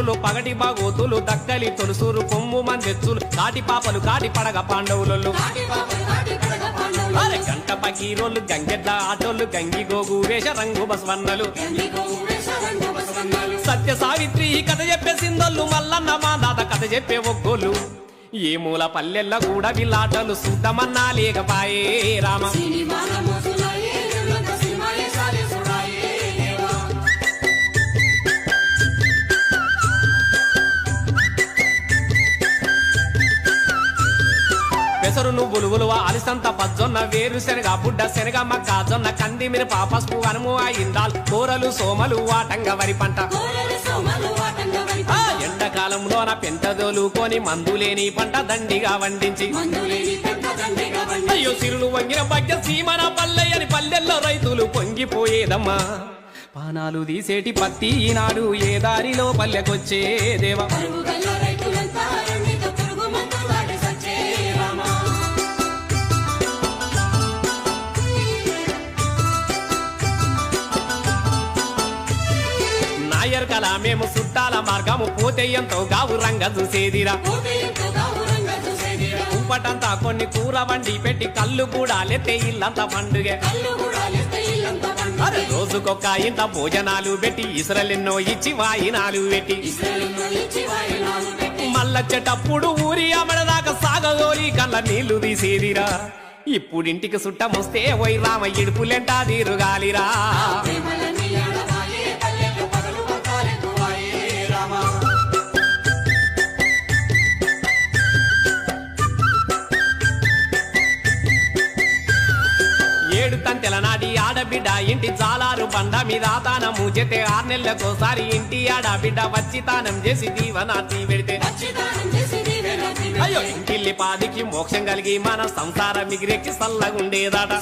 పులులు పగటి బాగోతులు దక్కలి తొలుసూరు కొమ్ము మందెచ్చులు కాటి పాపలు కాటి పడగ పాండవులు అరే గంట పకీరోళ్ళు గంగెడ్ల ఆటోళ్ళు గంగి గోగు వేష రంగు బసవన్నలు సత్య సావిత్రి కథ చెప్పే సిందోళ్ళు మల్లన్న మా దాత కథ చెప్పే ఒక్కోళ్ళు ఏ మూల పల్లెల్లో కూడా వీళ్ళాటలు చూద్దామన్నా లేకపాయే రామ పెసరు నువ్వులు ఉలువ అలిసంత పజ్జొన్న వేరు శనగ బుడ్డ శనగ మక్క జొన్న కంది మిరప పసుపు అనుము ఇందాల్ కూరలు సోమలు వాటంగ వరి పంట ఎండాకాలంలోన పెంటదోలుకొని మందులేని పంట దండిగా వండించి అయ్యో సిరులు వంగిన భాగ్య సీమన పల్లెయని పల్లెల్లో రైతులు పొంగిపోయేదమ్మా పానాలు తీసేటి పత్తి ఈనాడు ఏ దారిలో పల్లెకొచ్చేదేవా నాయర్కల మేము చుట్టాల మార్గము పోతే ఎంతో గావు రంగ చూసేదిరా కుంపటంతా కొన్ని కూర వండి పెట్టి కళ్ళు కూడా లెత్తే ఇల్లంతా పండుగ రోజుకొక్క ఇంత భోజనాలు పెట్టి ఇసురలెన్నో ఇచ్చి వాయినాలు పెట్టి మళ్ళొచ్చేటప్పుడు ఊరి అమడదాకా సాగగోలి కళ్ళ నీళ్లు తీసేదిరా ఇప్పుడింటికి చుట్టమొస్తే ఓయ్ రామ ఇడుపులెంటా తీరుగాలిరా తెలనాటి ఆడబిడ్డ ఇంటి జాలారు బండ మీద తానము చేతే 6 నెలలకోసారి ఇంటి ఆడబిడ్డ వచ్చి తానం చేసి దీవనాతి పెడితే అయ్యో ఇంటిల్లి పాదికి మోక్షం కలిగి మన సంసారం మిగిరెక్కి సల్లగుండేదట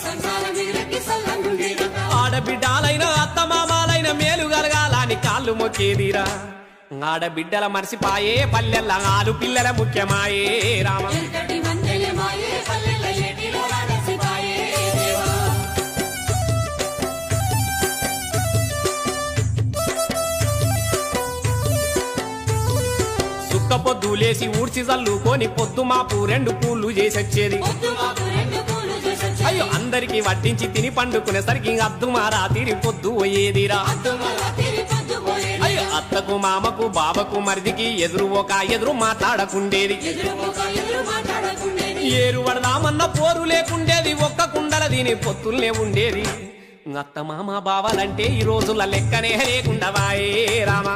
ఆడబిడ్డాలైన అత్తమామాలైన మేలు కలగాలని కాళ్ళు మొక్కేదిరా ఆడబిడ్డల మర్చిపాయే పల్లెల్ల ఆలు పిల్లల ముఖ్యమాయే రామ పొద్దులేసి ఊడ్చి చల్లుకొని పొద్దు మాపు 2 పూలు చేసొచ్చేది అయ్యో అందరికి వడ్డించి తిని పండుకునేసరికి అద్దు మారా తీరి పొద్దు పోయేదిరా అయ్యో అత్తకు మామకు బాబకు మరిదికి ఎదురు మాట్లాడకుండేది ఏరు పడదామన్న పోరు లేకుండేది ఒక్క కుండల దీని పొత్తుల్నే ఉండేది అత్త మామ బావాలంటే ఈ రోజుల లెక్కనే లేకుండా వాయే రామ